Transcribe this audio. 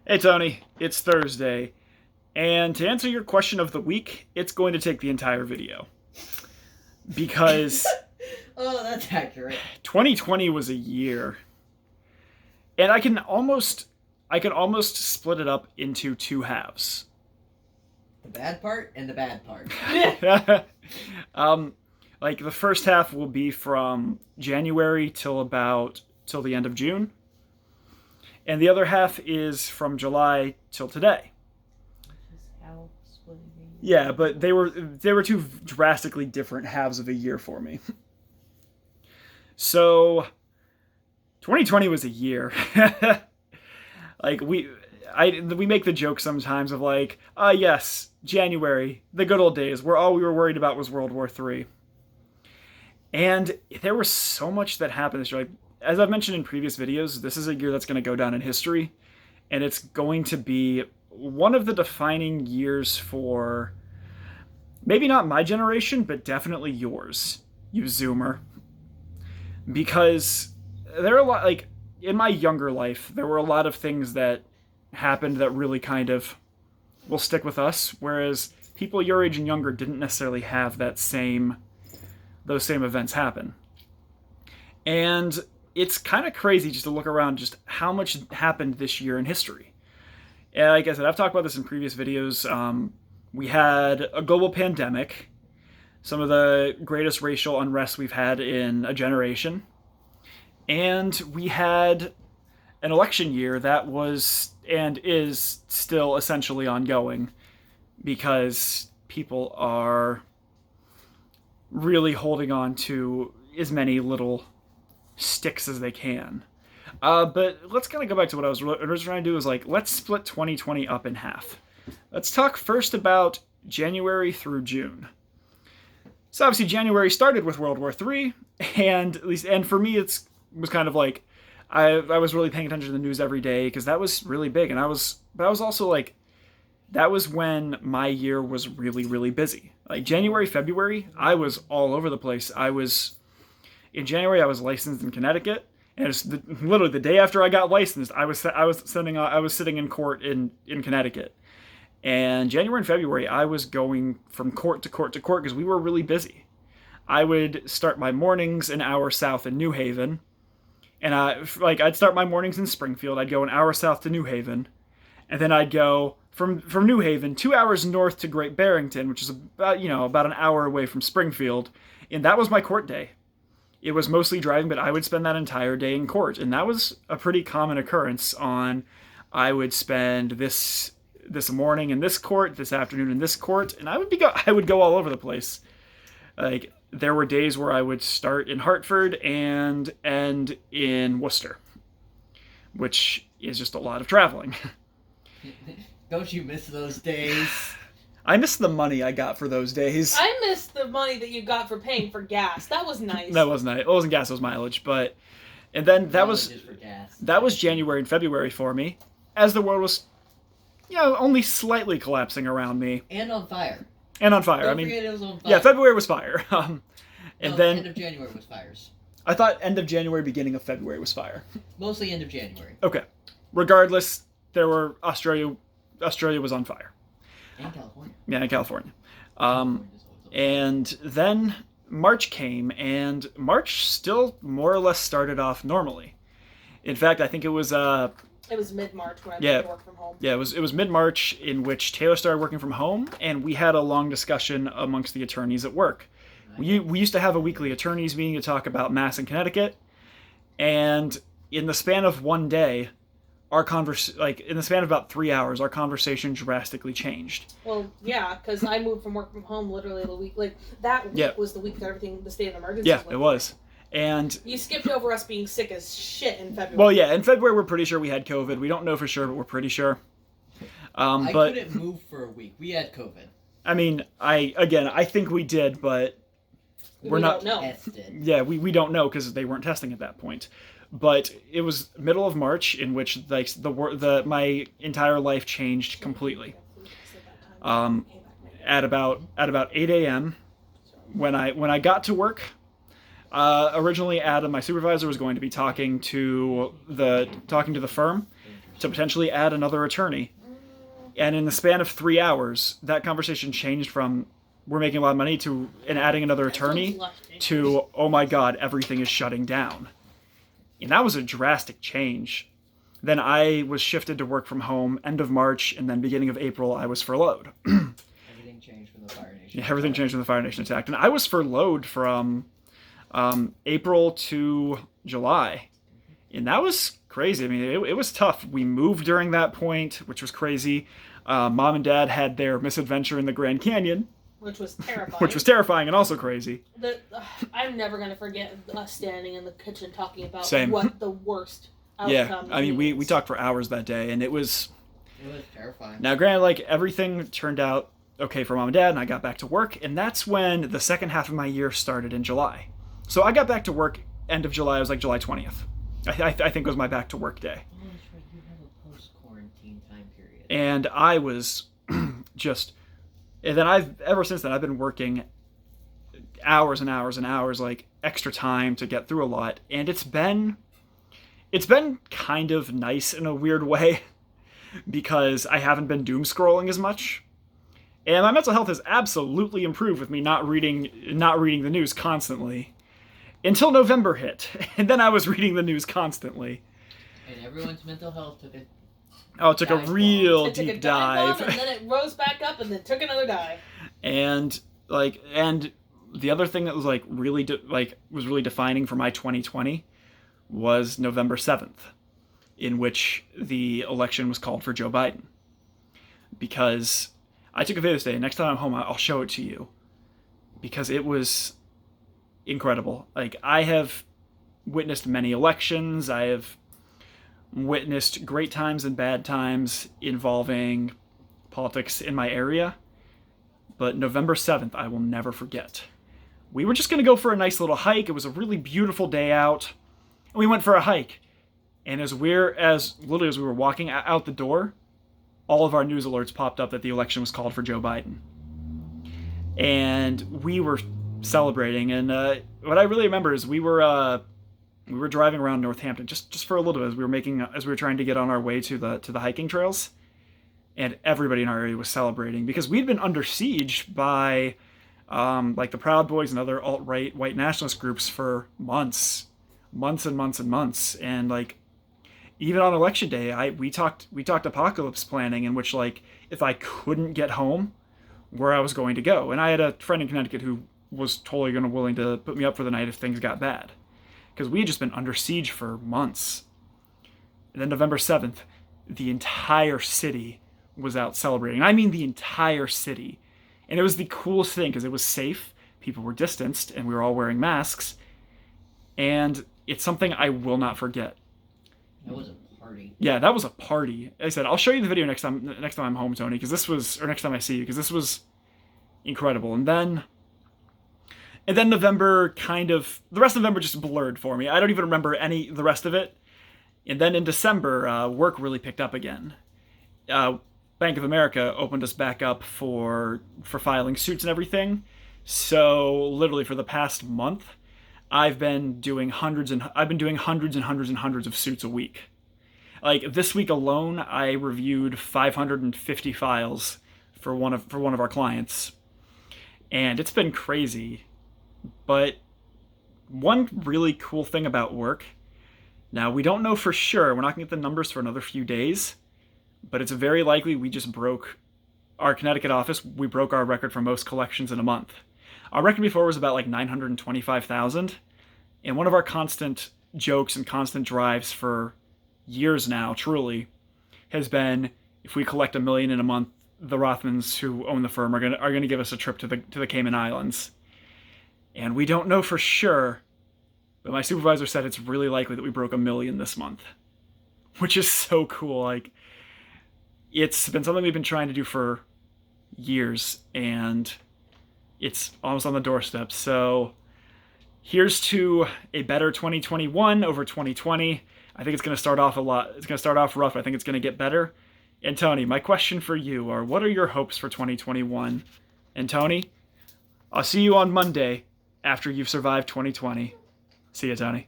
Hey Tony, it's Thursday, and to answer your question of the week, it's going to take the entire video. Because Oh, that's accurate. 2020 was a year, and I can almost split it up into two halves. The bad part and the bad part. um, like the first half will be from January till the end of June, and the other half is from July till today. Yeah, but they were two drastically different halves of a year for me. So 2020 was a year. like we make the joke sometimes of like, yes, January, the good old days, where all we were worried about was World War III. And there was so much that happened this year. Like, as I've mentioned in previous videos, this is a year that's going to go down in history, and it's going to be one of the defining years for maybe not my generation, but definitely yours, you Zoomer. Because there are a lot, like, in my younger life, there were a lot of things that happened that really kind of will stick with us, whereas people your age and younger didn't necessarily have those same events happen. And it's kind of crazy just to look around just how much happened this year in history. And like I said, I've talked about this in previous videos. We had a global pandemic, some of the greatest racial unrest we've had in a generation, and we had an election year that was and is still essentially ongoing because people are really holding on to as many little sticks as they can. But let's kind of go back to what I was trying to do is like, let's split 2020 up in half. Let's talk first about January through June. So obviously January started with World War III, and at least, and for me, was kind of like I was really paying attention to the news every day because that was really big, but I was also like, that was when my year was really really busy. Like January, February, I was all over the place. In January, I was licensed in Connecticut, and literally the day after I got licensed, I was sitting in court in Connecticut. And January and February, I was going from court to court to court because we were really busy. I would start my mornings an hour south in New Haven, and I'd start my mornings in Springfield. I'd go an hour south to New Haven, and then I'd go from New Haven 2 hours north to Great Barrington, which is about an hour away from Springfield, and that was my court day. It was mostly driving, but I would spend that entire day in court, and that was a pretty common occurrence. I would spend this morning in this court, this afternoon in this court, and I would go all over the place. Like there were days where I would start in Hartford and end in Worcester, which is just a lot of traveling. Don't you miss those days? I miss the money I got for those days. I miss the money that you got for paying for gas. That was nice. That was nice. It wasn't gas, it was mileage, but and then that was January and February for me, as the world was, only slightly collapsing around me. And on fire. And on fire. Don't forget it was on fire. Yeah, February was fire. Then end of January was fires. I thought end of January, beginning of February was fire. Mostly end of January. Okay. Regardless, there were Australia was on fire. And California. Yeah, in California. And then March came, and March still more or less started off normally. In fact, I think it was It was mid-March when I Yeah. worked from home. Yeah, it was mid-March in which Taylor started working from home, and we had a long discussion amongst the attorneys at work. We used to have a weekly attorneys meeting to talk about Mass in Connecticut, and in the span of one day, in the span of about 3 hours, our conversation drastically changed. Well, yeah, because I moved from work from home literally the week. Like, that week was the week that the state of emergency Yeah, it was. And you skipped over us being sick as shit in February. Well, yeah, in February we're pretty sure we had COVID. We don't know for sure, but we're pretty sure. I couldn't move for a week. We had COVID. I mean, I think we did, but we not. Don't know. Tested. Yeah, we don't know because they weren't testing at that point. But it was middle of March in which my entire life changed completely. At about 8 a.m. when I got to work. Originally, Adam, my supervisor, was going to be talking to the firm, to potentially add another attorney. And in the span of 3 hours, that conversation changed from we're making a lot of money to and adding another attorney to, oh my God, everything is shutting down. And that was a drastic change. Then I was shifted to work from home end of March, and then beginning of April, I was furloughed. Everything changed from the Fire Nation. Yeah, everything changed from the Fire Nation attack. And I was furloughed from April to July. And that was crazy. I mean, it was tough. We moved during that point, which was crazy. Mom and Dad had their misadventure in the Grand Canyon. Which was terrifying. Which was terrifying and also crazy. I'm never going to forget us standing in the kitchen talking about Same. what the worst outcome Yeah, I mean, is. we talked for hours that day, and it was terrifying. Now, granted, like, everything turned out okay for Mom and Dad, and I got back to work, and that's when the second half of my year started in July. So I got back to work end of July. It was like July 20th. I think was my back to work day. Oh, that's right. You have a post-quarantine time period. And I was just... And then ever since then, I've been working hours and hours and hours, like, extra time to get through a lot. And it's been kind of nice in a weird way because I haven't been doom scrolling as much. And my mental health has absolutely improved with me not reading the news constantly. Until November hit, and then I was reading the news constantly. And everyone's mental health took a a real deep dive. And then it rose back up, and then took another dive. And the other thing that was like really was really defining for my 2020 was November 7th, in which the election was called for Joe Biden. Because I took a video today, and next time I'm home, I'll show it to you, because it was incredible. Like, I have witnessed many elections. I have witnessed great times and bad times involving politics in my area. But November 7th, I will never forget. We were just going to go for a nice little hike. It was a really beautiful day out. And we went for a hike. And as we were walking out the door, all of our news alerts popped up that the election was called for Joe Biden. And we were celebrating, and what I really remember is we were driving around Northampton just for a little bit as we were trying to get on our way to the hiking trails, and everybody in our area was celebrating because we'd been under siege by like the Proud Boys and other alt-right white nationalist groups for months and months, and like even on election day, we talked apocalypse planning, in which, like, if I couldn't get home, where I was going to go. And I had a friend in Connecticut who was totally willing to put me up for the night if things got bad, because we had just been under siege for months. And then November 7th, the entire city was out celebrating. I mean, the entire city. And it was the coolest thing because it was safe, people were distanced, and we were all wearing masks. And it's something I will not forget. That was a party. Yeah, that was a party. Like I said, I'll show you the video next time I'm home, Tony, because next time I see you, because this was incredible. And then November the rest of November just blurred for me. I don't even remember the rest of it. And then in December, work really picked up again. Bank of America opened us back up for filing suits and everything. So literally for the past month, I've been doing hundreds and hundreds of suits a week. Like this week alone, I reviewed 550 files for one of our clients, and it's been crazy. But one really cool thing about work, now we don't know for sure, we're not gonna get the numbers for another few days, but it's very likely we just broke our Connecticut office. We broke our record for most collections in a month. Our record before was about like 925,000, and one of our constant jokes and constant drives for years now, truly, has been if we collect $1 million in a month, the Rothmans who own the firm are gonna give us a trip to the Cayman Islands. And we don't know for sure, but my supervisor said it's really likely that we broke $1 million this month, which is so cool. Like, it's been something we've been trying to do for years, and it's almost on the doorstep. So here's to a better 2021 over 2020. I think it's going to start off rough. I think it's going to get better. And Tony, my question for you are, what are your hopes for 2021? And Tony, I'll see you on Monday after you've survived 2020. See you, Tony.